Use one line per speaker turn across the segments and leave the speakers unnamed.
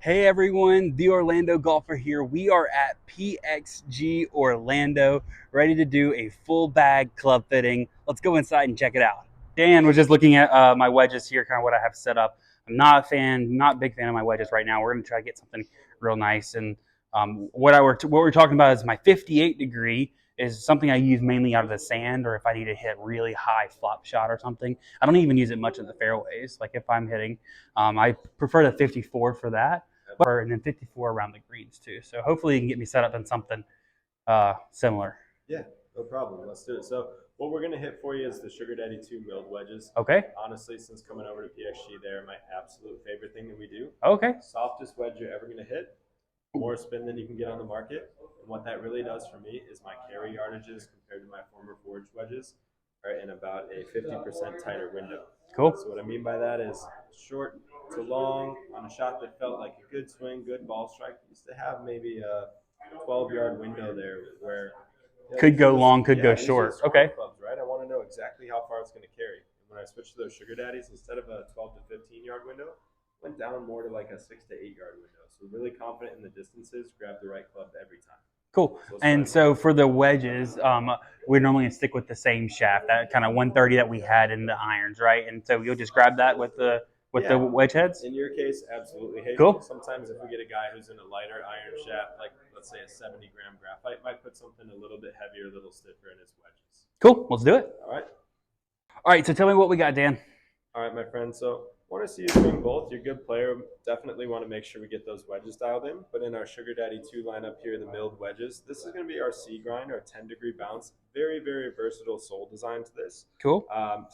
Hey everyone, the Orlando Golfer here. We are at PXG Orlando, ready to do a full bag club fitting. Let's go inside and check it out. Dan was just looking at my wedges here, kind of what I have set up. I'm not a big fan of my wedges right now. We're going to try to get something real nice. And what we're talking about is my 58 degree is something I use mainly out of the sand, or if I need to hit really high flop shot or something. I don't even use it much in the fairways. Like if I'm hitting, I prefer the 54 for that, and then 54 around the greens too. So hopefully you can get me set up in something similar.
Yeah, no problem. Let's do it. So what we're gonna hit for you is the Sugar Daddy 2 milled wedges.
Okay.
Honestly, since coming over to PXG, they're my absolute favorite thing that we do.
Okay.
Softest wedge you're ever gonna hit, more spin than you can get on the market. And what that really does for me is my carry yardages compared to my former forged wedges are in about a 50% tighter window.
Cool.
So what I mean by that is short to long on a shot that felt like a good swing, good ball strike. Used to have maybe a 12-yard window there where
could go long, could go short. Okay.
Clubs, right? I want to know exactly how far it's going to carry. And when I switched to those Sugar Daddies, instead of a 12 to 15-yard window, went down more to like a 6 to 8-yard window. So really confident in the distances, grab the right club every time.
Cool. And so for the wedges, we normally stick with the same shaft, that kind of 130 that we had in the irons, right? And so you'll just grab that with the wedge heads?
In your case, absolutely. Hey,
cool.
Sometimes if we get a guy who's in a lighter iron shaft, like let's say a 70-gram graphite, might put something a little bit heavier, a little stiffer in his wedges.
Cool. Let's do it.
All right.
All right. So tell me what we got, Dan.
All right, my friend. So want to see you swing both. You're a good player. Definitely want to make sure we get those wedges dialed in. But in our Sugar Daddy 2 lineup here, the milled wedges, this is going to be our C grind, our 10-degree bounce. Very, very versatile sole design to this.
Cool.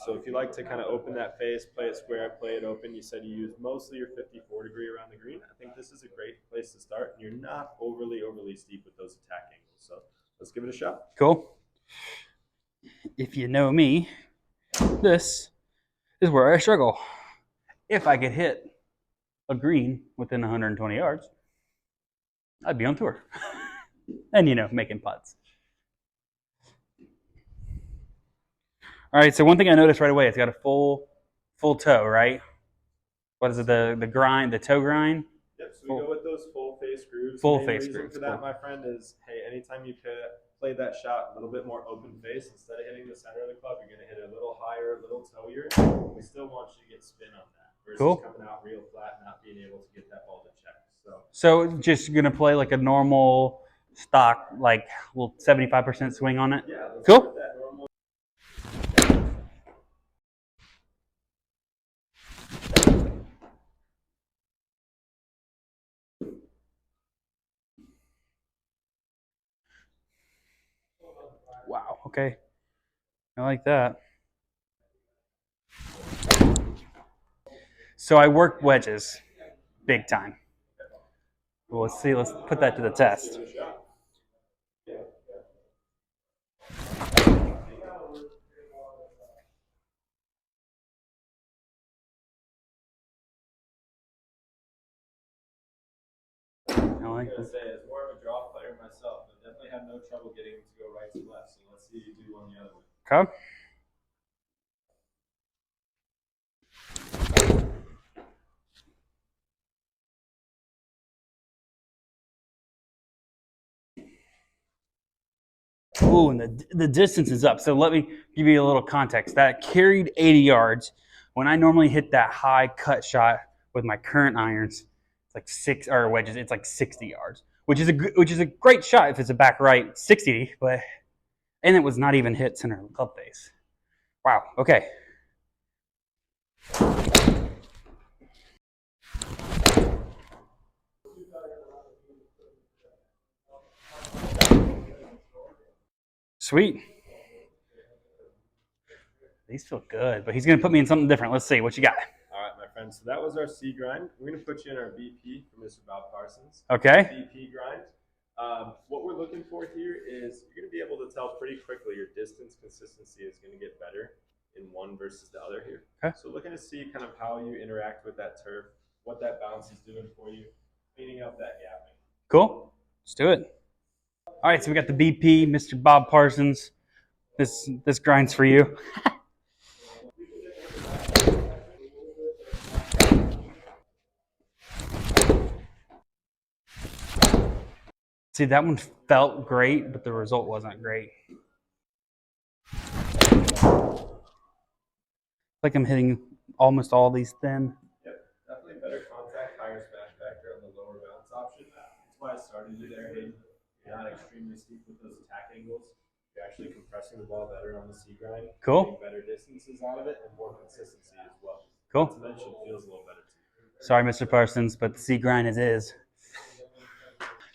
So if you like to kind of open that face, play it square, play it open, you said you use mostly your 54 degree around the green. I think this is a great place to start. And you're not overly steep with those attack angles. So let's give it a shot.
Cool. If you know me, this is where I struggle. If I could hit a green within 120 yards, I'd be on tour. And, making putts. All right, so one thing I noticed right away, it's got a full toe, right? What is it, the grind, the toe grind?
Yep, so we go with those full face grooves.
Full face grooves.
For that, my friend, is, hey, anytime you play that shot a little bit more open face, instead of hitting the center of the club, you're going to hit it a little higher, a little toeier. We still want you to get spin on that versus coming out real flat, not being able to get that ball to check.
So just going to play like a normal stock, like little 75% swing on it?
Yeah.
Cool. Wow, okay. I like that. So I work wedges big time. Well, let's see, let's put that to the test. I like this.
As more of a draw player myself, I definitely have no trouble getting him to go right to left. So let's see you do on the other one.
Okay. Ooh, and the distance is up. So let me give you a little context. That carried 80 yards. When I normally hit that high cut shot with my current irons, it's like wedges. It's like 60 yards, which is a great shot if it's a back right 60, and it was not even hit center of the club face. Wow. Okay. Sweet. These feel good, but he's going to put me in something different. Let's see. What you got?
All right, my friend. So that was our C grind. We're going to put you in our BP for Mr. Bob Parsons.
Okay.
BP grind. What we're looking for here is you're going to be able to tell pretty quickly your distance consistency is going to get better in one versus the other here.
Okay.
So looking to see kind of how you interact with that turf, what that bounce is doing for you, cleaning up that gapping.
Cool. Let's do it. All right, so we got the BP, Mr. Bob Parsons. This grind's for you. See, that one felt great, but the result wasn't great. Like I'm hitting almost all these thin.
Yep, definitely better contact, higher smash factor on the lower bounce option. That's why I started you there, Hayden. You're not extremely steep with those attack angles. You're actually compressing the ball better on the C grind,
Cool.
getting better distances out of it, and more consistency as well.
Cool.
Not to mention, it feels a little better too.
Sorry, Mr. Parsons, but the C grind is.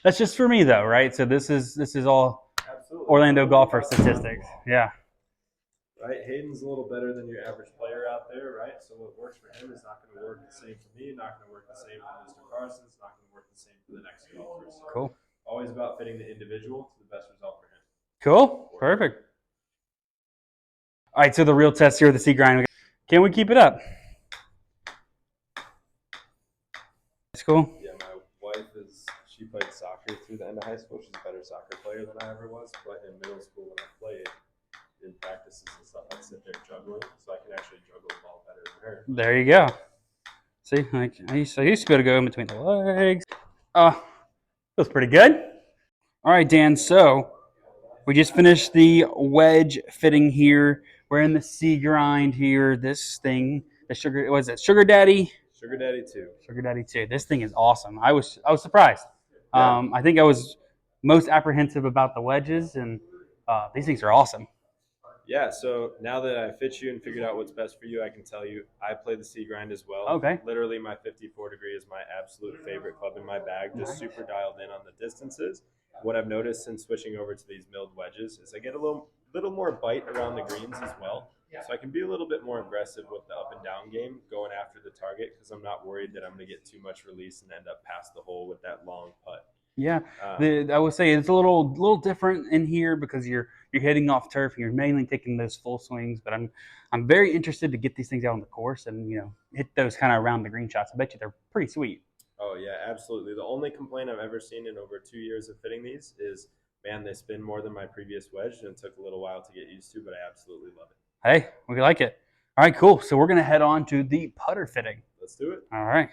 That's just for me though, right? So this is all
Absolutely.
Orlando golfer statistics. Yeah.
Right, Hayden's a little better than your average player out there, right? So what works for him is not going to work the same for me, not going to work the same for Mr. Parsons, not going to work the same for the next golfer. So
Cool.
always about fitting the individual to the best result for him.
Cool. Perfect. All right, so the real test here with the C grind. Can we keep it up? That's cool.
Yeah, my wife she played soccer through the end of high school. She's a better soccer player than I ever was. But in middle school when I played, in practices and stuff, I'd sit there juggling, so I can actually juggle the ball better than her.
There you go. See, like I used to be able to go in between the legs. Feels pretty good. All right, Dan. So we just finished the wedge fitting here. We're in the C grind here. This thing, the sugar, was it Sugar Daddy?
Sugar Daddy 2.
Sugar Daddy 2. This thing is awesome. I was surprised.
Yeah.
I think I was most apprehensive about the wedges, and these things are awesome.
Yeah, so now that I fit you and figured out what's best for you, I can tell you I play the C grind as well.
Okay.
Literally, my 54 degree is my absolute favorite club in my bag, just super dialed in on the distances. What I've noticed since switching over to these milled wedges is I get a little more bite around the greens as well. So I can be a little bit more aggressive with the up and down game going after the target because I'm not worried that I'm going to get too much release and end up past the hole with that long putt.
Yeah, I would say it's a little different in here because you're hitting off turf and you're mainly taking those full swings. But I'm very interested to get these things out on the course and hit those kind of around the green shots. I bet you they're pretty sweet.
Oh yeah, absolutely. The only complaint I've ever seen in over 2 years of fitting these is, man, they spin more than my previous wedge, and it took a little while to get used to, but I absolutely love it.
Hey, we like it. All right, cool. So we're gonna head on to the putter fitting.
Let's do it.
All right.